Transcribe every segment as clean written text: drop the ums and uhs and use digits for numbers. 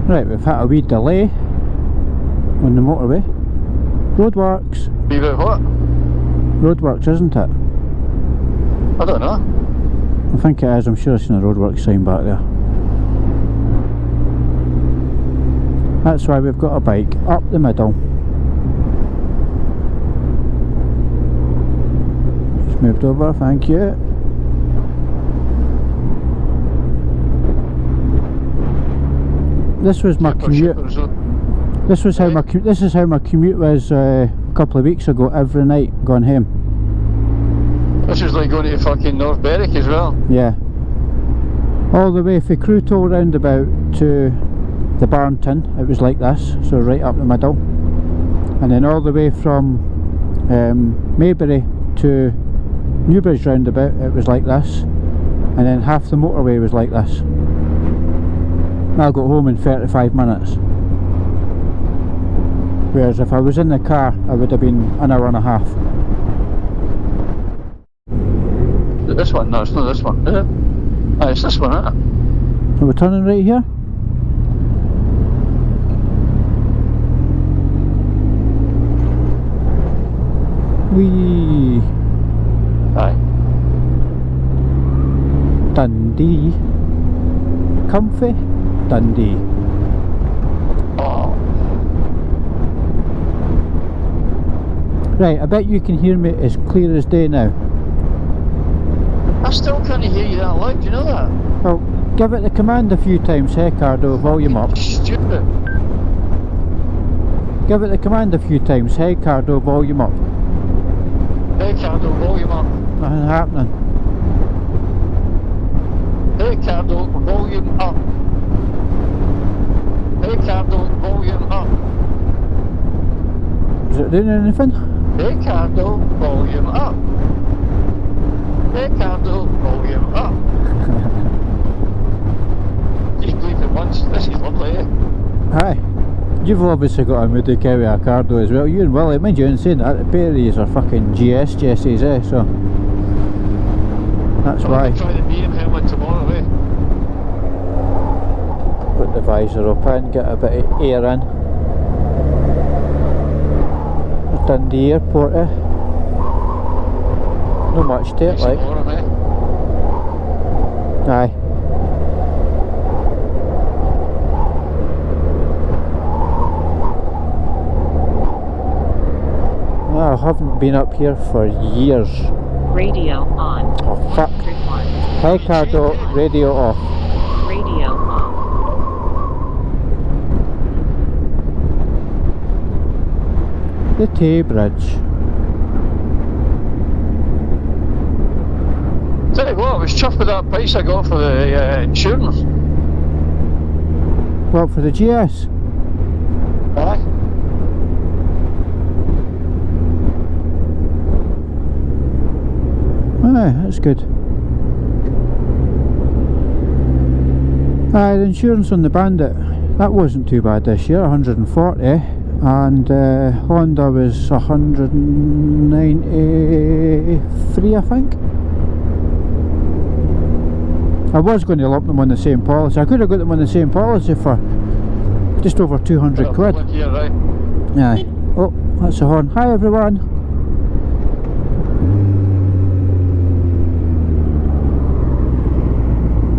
Right, we've had a wee delay on the motorway. Roadworks. Wee bit what? Roadworks, isn't it? I don't know. I think it is. I'm sure I've seen a roadworks sign back there. That's why we've got a bike up the middle. Just moved over, thank you. This was my commute. This is how my commute was a couple of weeks ago. Every night going home. This is like going to fucking North Berwick as well. Yeah. All the way from Crew Toll roundabout to the Barnton, it was like this, so right up the middle. And then all the way from Maybury to Newbridge roundabout, it was like this. And then half the motorway was like this. I got home in 35 minutes. Whereas if I was in the car, I would have been an hour and a half. This one? No, it's not this one, is it? Ah, it's this one, isn't it? Are we turning right here? Wee. Aye. Dundee. Comfy Dundee. Oh. Right, I bet you can hear me as clear as day now. I still can't hear you that loud, do you know that? Well, give it the command a few times, hey Cardo, volume up. Stupid. Give it the command a few times, hey Cardo, volume up. Hey Cardo, volume up. Nothing happening. Hey Cardo, volume up. Hey Cardo, volume up. Is it doing anything? Hey Cardo, volume up. Hey Cardo, volume up. Just bleep it once. This is lovely, eh? Hi. You've obviously got a Moto carry a Cardo as well. You and Willie, mind you, insane that the pair of these are fucking GSXs, eh? So that's why. I'm trying to beat him helmet tomorrow, eh? Put the visor up and get a bit of air in. Dundee Airport, eh? Not much to it, like. Tomorrow, eh? Aye. I haven't been up here for years. Radio on. Oh fuck. Hey Cardo, radio off. Radio on. The Tay Bridge. Tell you what, I was chuffed with that price I got for the insurance. What, for the GS? Aye. Aye, that's good. Aye, the insurance on the Bandit, that wasn't too bad this year, 140, and Honda was 193, I think. I was going to lump them on the same policy. I could have got them on the same policy for just over 200 quid. Here, right? Aye. Oh, that's a horn. Hi everyone.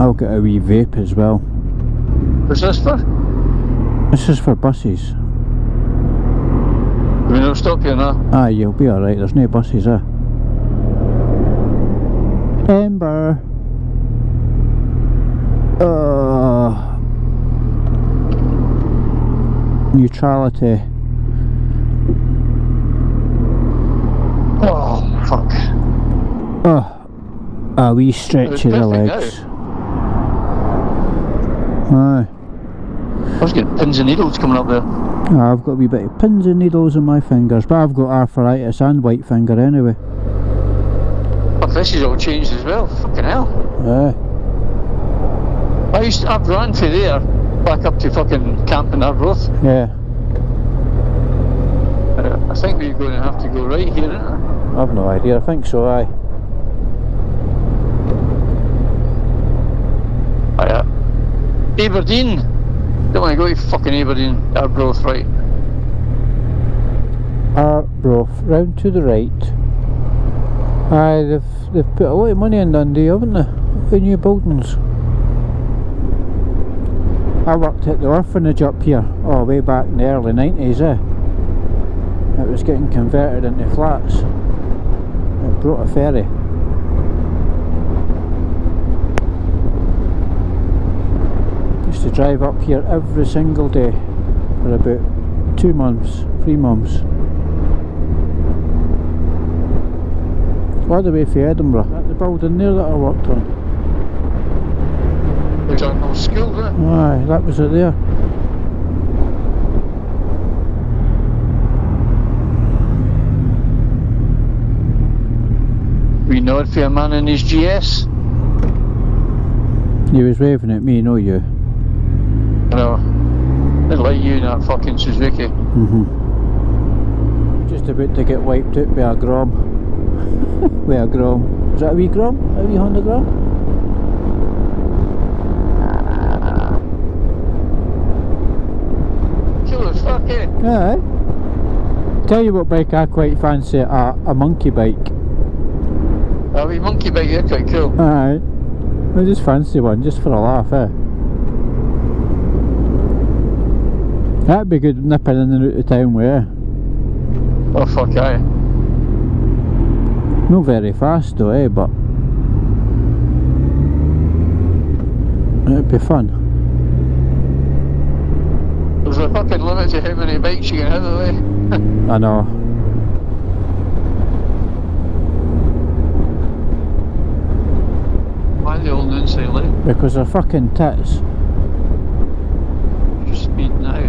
I'll get a wee vape as well. What's this for? This is for buses. We don't stop here now. Aye, you'll be alright. There's no buses there. Ember. Neutrality. Oh, fuck. Oh, a wee stretch of the legs. Aye. I was getting pins and needles coming up there. I've got a wee bit of pins and needles in my fingers, but I've got arthritis and white finger anyway. Fuck, this is all changed as well. Fucking hell. Aye. I've run through there, back up to fucking camp in Arbroath. Yeah. I think we're going to have to go right here, isn't it? I've no idea. I think so. Aye. Aberdeen. Don't want to go to fucking Aberdeen, Arbroath, right? Arbroath, round to the right. Aye, they've put a lot of money in Dundee, haven't they? The new buildings. I worked at the orphanage up here, oh, way back in the early 90s, It was getting converted into flats. It brought a ferry. Used to drive up here every single day for about 2 months, 3 months. All the way from Edinburgh. At the building there that I worked on. There's no school there. Aye, that was it there. We nod for a man in his GS. He was waving at me, no you. No. It's like you in that fucking Suzuki. Just about to get wiped out by a Grom. With a Grom. Is that a wee Grom? A wee Honda Grom? Cool as fuck, eh? Aye. Tell you what bike I quite fancy, a monkey bike. A wee monkey bike, they're quite cool. Aye. I just fancy one, just for a laugh, That'd be good nipping in and out of town with, Oh fuck, aye. Not very fast though, but it'd be fun. There's a fucking limit to how many bikes you can have away. I know. Why the old inside light? Because they're fucking tits. Just speed now.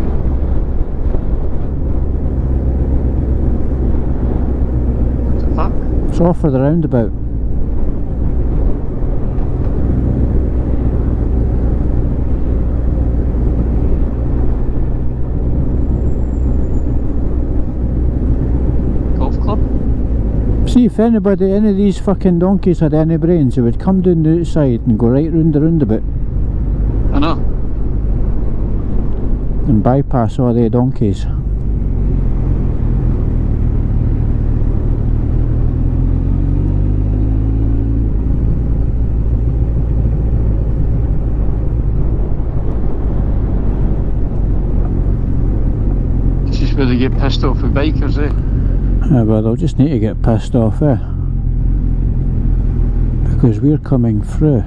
What the fuck? It's off for the roundabout. Golf club? See, if any of these fucking donkeys had any brains, they would come down the outside and go right round the roundabout I know. and bypass all the donkeys. This is where they get pissed off with bikers, eh? Well, they'll just need to get pissed off, because we're coming through.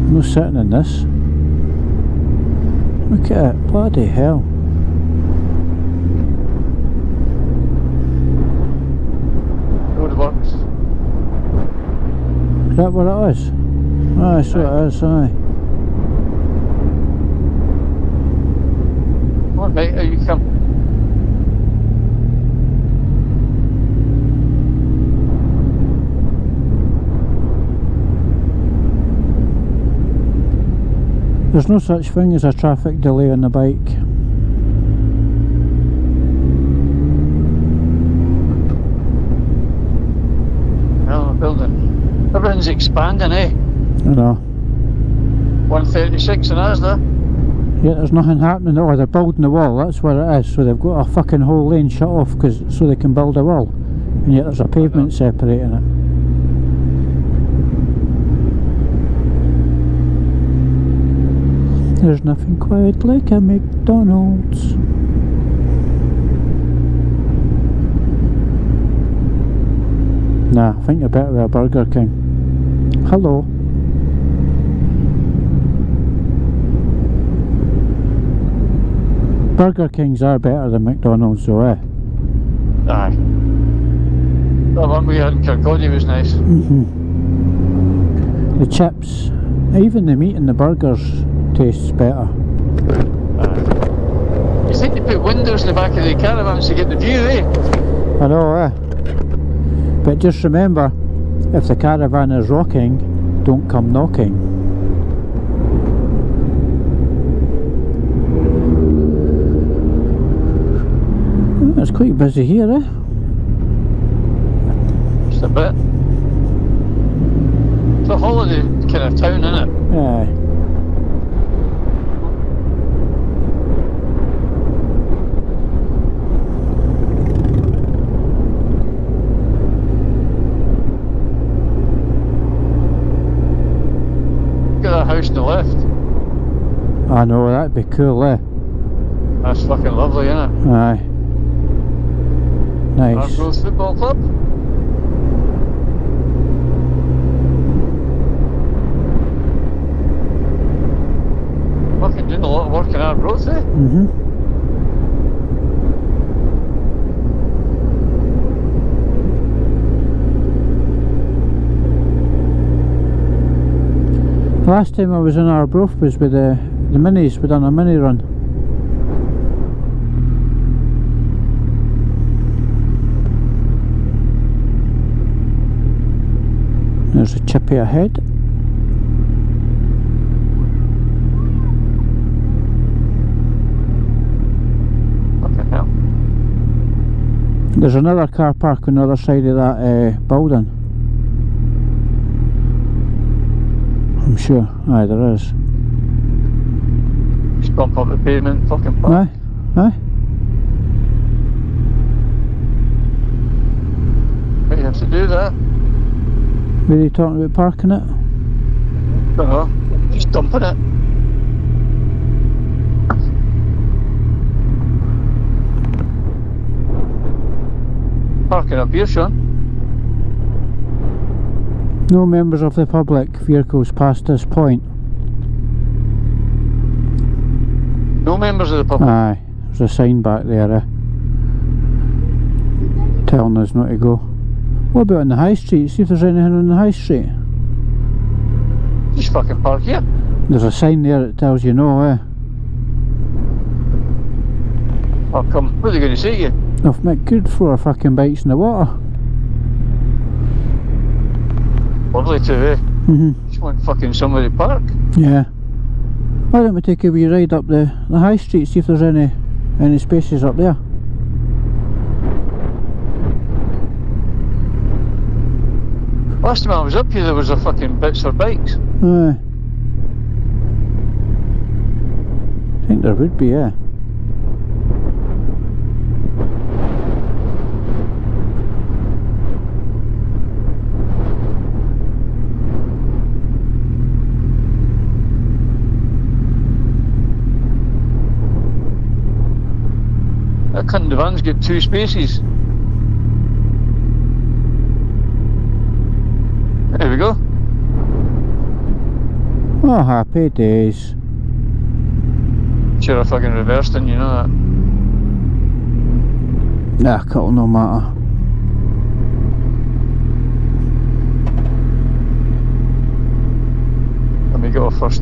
I'm not sitting in this. Look at it, bloody hell. Roadworks. Is that what it is? Aye, that's what it is, aye. Come on, mate, how you come? There's no such thing as a traffic delay on the bike. No, building. Everything's expanding, eh? You know. 136 and ours there. Yeah, there's nothing happening. Oh, they're building the wall, that's what it is. So they've got a fucking whole lane shut off so they can build a wall. And yet there's a pavement separating it. There's nothing quite like a McDonald's. Nah, I think you're better with a Burger King. Hello. Burger Kings are better than McDonald's though, eh? Aye. The one we had in Kirkcaldy was nice. The chips, even the meat in the burgers tastes better. You think they put windows in the back of the caravans to get the view, eh? I know, eh? But just remember, if the caravan is rocking, don't come knocking. Oh, it's quite busy here, eh? Just a bit. of the kind of town, innit? Aye. Got that house on the left. I know, that'd be cool, eh? That's fucking lovely, innit? Aye. Nice. Arbroath Football Club. Fucking doing a lot of work in Arbroath, eh? Mm-hmm. Last time I was in Arbroath was with the minis. We done a mini run. There's a chippy ahead. Fucking hell. There's another car park on the other side of that building. I'm sure. Aye, there is. Just bump up the pavement, fucking park. Aye, aye. But you have to do that. Were you talking about parking it? Don't know. Just dumping it. Parking up here, Sean. No members of the public vehicles past this point. No members of the public. Aye, there's a sign back there, telling us not to go. What about on the high street? See if there's anything on the high street. Just fucking park here. There's a sign there that tells you no, Oh, come. What are they going to say to you? I've met good for our fucking bikes in the water. Lovely too, eh? Just want fucking somewhere to park. Yeah. Why don't we take a wee ride up the high street, see if there's any spaces up there. Last time I was up here there was a fucking bits for bikes. Aye. I think there would be, yeah. That cunt in the van's got 2 spaces. There we go. Oh, happy days. Should have fucking reversed in, you know that. Nah, it'll no matter. Let me go first.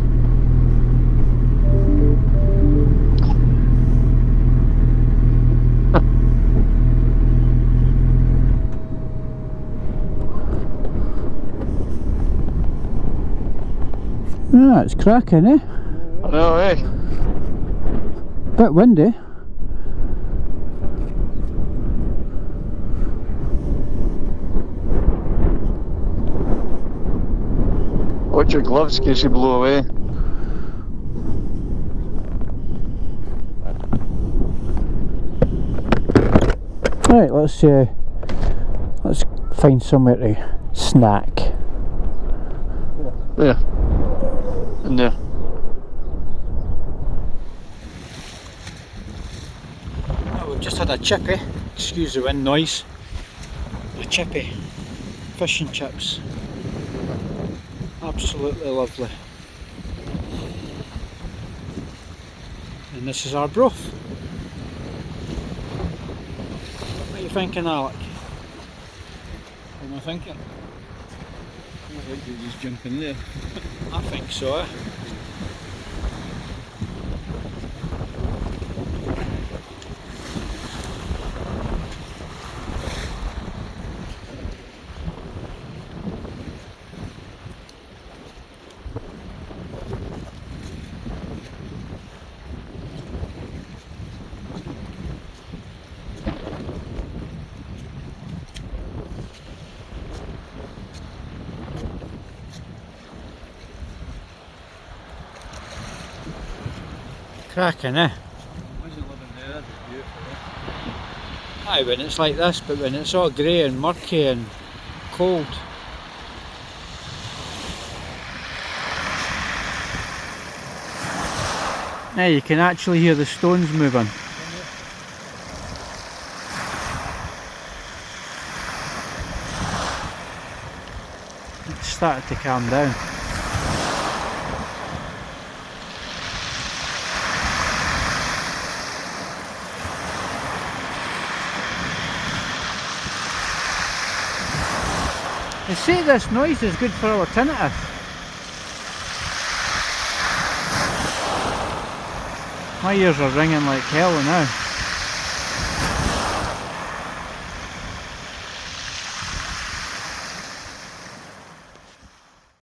Ah, it's cracking, eh? I know, eh? Bit windy. Watch your gloves in case you blow away. Right, let's find somewhere to snack. There. In there. Oh, we've just had a chippy, excuse the wind noise. A chippy, fish and chips. Absolutely lovely. And this is Arbroath. What are you thinking, Alec? What am I thinking? I think you just jump in there. I think so, eh? Cracking, eh? Imagine living there, that'd be beautiful. Aye, when it's like this, but when it's all grey and murky and cold. Now you can actually hear the stones moving. It's started to calm down. They say this noise is good for our tinnitus. My ears are ringing like hell now.